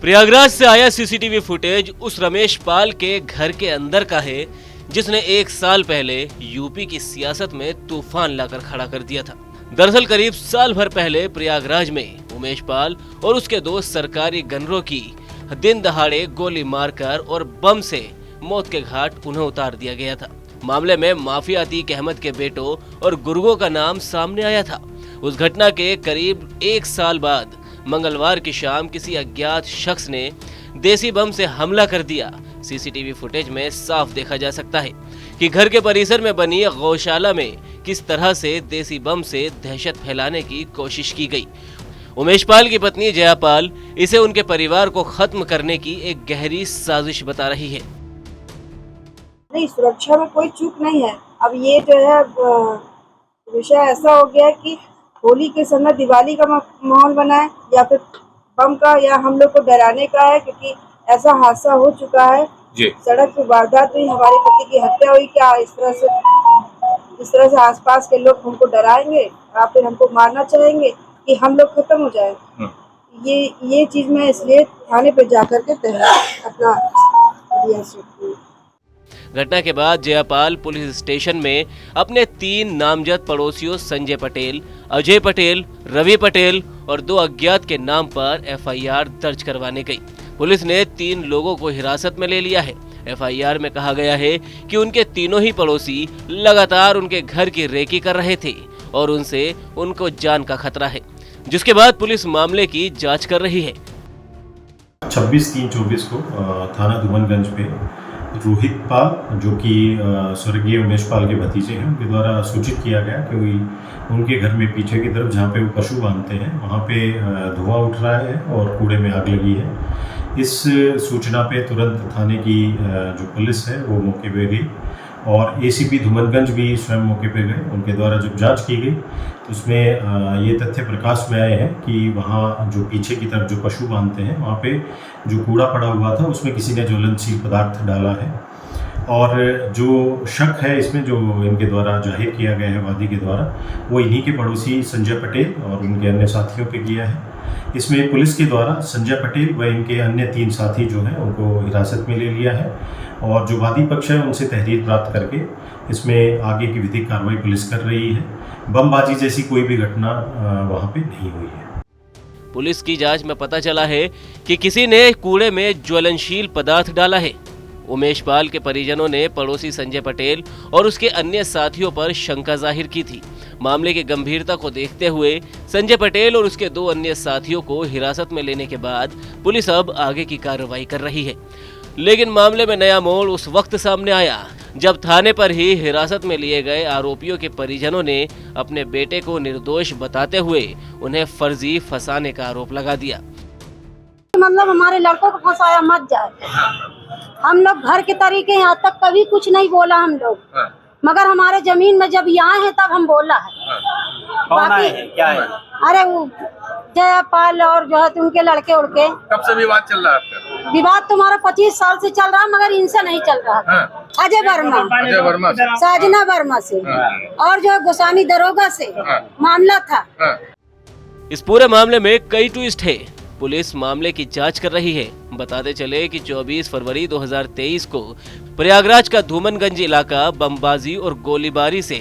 प्रयागराज से आया CCTV footage उस रमेश पाल के घर के अंदर का है जिसने 1 साल पहले यूपी की सियासत में तूफान लाकर खड़ा कर दिया था। दरअसल करीब साल भर पहले प्रयागराज में उमेश पाल और उसके 2 सरकारी गनरों की दिन दहाड़े गोली मारकर और बम से मौत के घाट उन्हें उतार दिया गया था। मामले में माफिया अतीक अहमद के बेटों और गुर्गों का नाम सामने आया था। उस घटना के करीब 1 साल बाद मंगलवार की शाम किसी अज्ञात शख्स ने देसी बम से हमला कर दिया। सीसीटीवी फुटेज में साफ देखा जा सकता है कि घर के परिसर में बनी गौशाला में किस तरह से देसी बम से दहशत फैलाने की कोशिश की गई। उमेश पाल की पत्नी जया पाल इसे उनके परिवार को खत्म करने की एक गहरी साजिश बता रही है। नहीं, सुरक्षा में कोई चूक नहीं है। अब ये जो है विषय ऐसा हो गया है कि होली के समय दिवाली का माहौल बना है या फिर बम का, या हम लोग को डराने का है, क्योंकि ऐसा हादसा हो चुका है जी। सड़क पे वारदात हुई, हमारे पति की हत्या हुई। क्या इस तरह से आसपास के लोग हमको डराएंगे या फिर हमको मारना चाहेंगे कि हम लोग खत्म हो जाए। ये चीज मैं इसलिए थाने पे जाकर के अपना घटना के बाद जयापाल पुलिस स्टेशन में अपने 3 नामजद पड़ोसियों संजय पटेल, अजय पटेल, रवि पटेल और 2 अज्ञात के नाम पर एफआईआर दर्ज करवाने गई। पुलिस ने 3 लोगों को हिरासत में ले लिया है। एफआईआर में कहा गया है कि उनके तीनों ही पड़ोसी लगातार उनके घर की रेकी कर रहे थे और उनसे उनको जान का खतरा है, जिसके बाद पुलिस मामले की जाँच कर रही है। 26/3/24 को थाना धूमनगंज पे रोहित पाल, जो कि स्वर्गीय उमेश पाल के भतीजे हैं, उनके द्वारा सूचित किया गया कि उनके घर में पीछे की तरफ जहाँ पे वो पशु बांधते हैं वहाँ पे धुआं उठ रहा है और कूड़े में आग लगी है। इस सूचना पे तुरंत थाने की जो पुलिस है वो मौके पे गई और एसीपी धूमनगंज भी स्वयं मौके पे गए। उनके द्वारा जब जांच की गई तो उसमें ये तथ्य प्रकाश में आए हैं कि वहाँ जो पीछे की तरफ जो पशु बांधते हैं वहाँ पे जो कूड़ा पड़ा हुआ था उसमें किसी ने ज्वलनशील पदार्थ डाला है। और जो शक है इसमें, जो इनके द्वारा जाहिर किया गया है वादी के द्वारा, वो इन्हीं के पड़ोसी संजय पटेल और उनके अन्य साथियों पे किया है। इसमें पुलिस के द्वारा संजय पटेल व इनके अन्य 3 साथी जो हैं उनको हिरासत में ले लिया है और जो वादी पक्ष है उनसे तहरीर प्राप्त करके इसमें आगे की विधिक कार्रवाई पुलिस कर रही है। बमबाजी जैसी कोई भी घटना वहाँ पे नहीं हुई है। पुलिस की जांच में पता चला है कि किसी ने कूड़े में ज्वलनशील पदार्थ डाला है। उमेश पाल के परिजनों ने पड़ोसी संजय पटेल और उसके अन्य साथियों पर शंका जाहिर की थी। मामले की गंभीरता को देखते हुए संजय पटेल और उसके 2 अन्य साथियों को हिरासत में लेने के बाद पुलिस अब आगे की कार्रवाई कर रही है। लेकिन मामले में नया मोड़ उस वक्त सामने आया जब थाने पर ही हिरासत में लिए गए आरोपियों के परिजनों ने अपने बेटे को निर्दोष बताते हुए उन्हें फर्जी फंसाने का आरोप लगा दिया। मतलब हमारे लड़कों को फंसाया मत जाए। हम लोग घर के तरीके यहाँ तक कभी कुछ नहीं बोला हम लोग, मगर हमारे जमीन में जब यहाँ है तब हम बोला है। बाकी क्या है? अरे वो जयापाल और जो है उनके लड़के उड़के। कब से विवाद चल रहा है आपका? विवाद तुम्हारा 25 साल से चल रहा है, मगर इनसे नहीं चल रहा। अजय वर्मा, साजना वर्मा से और जो गोसानी दरोगा से मामला था। इस पूरे मामले में कई ट्विस्ट है। पुलिस मामले की जांच कर रही है। बताते चले कि 24 फरवरी 2023 को प्रयागराज का धूमनगंज इलाका बमबाजी और गोलीबारी से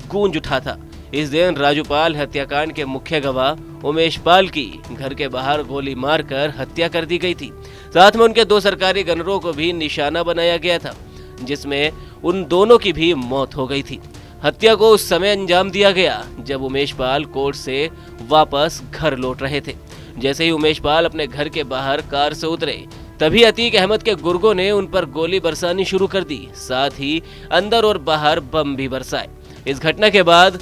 गूंज उठा था। इस दिन राजूपाल हत्याकांड के मुख्य गवाह उमेश पाल की घर के बाहर गोली मारकर हत्या कर दी गई थी। साथ में उनके 2 सरकारी गनरों को भी निशाना बनाया गया था, जिसमें उन दोनों की भी मौत हो गई थी। हत्या को उस समय अंजाम दिया गया जब उमेश पाल कोर्ट से वापस घर लौट रहे थे। जैसे ही उमेश पाल अपने घर के बाहर कार से उतरे, तभी अतीक अहमद के गुर्गों ने उन पर गोली बरसानी शुरू कर दी। साथ ही अंदर और बाहर बम भी बरसाए। इस घटना के बाद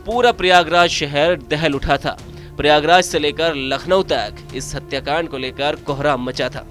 पूरा प्रयागराज शहर दहल उठा था। प्रयागराज से लेकर लखनऊ तक इस हत्याकांड को लेकर कोहराम मचा था।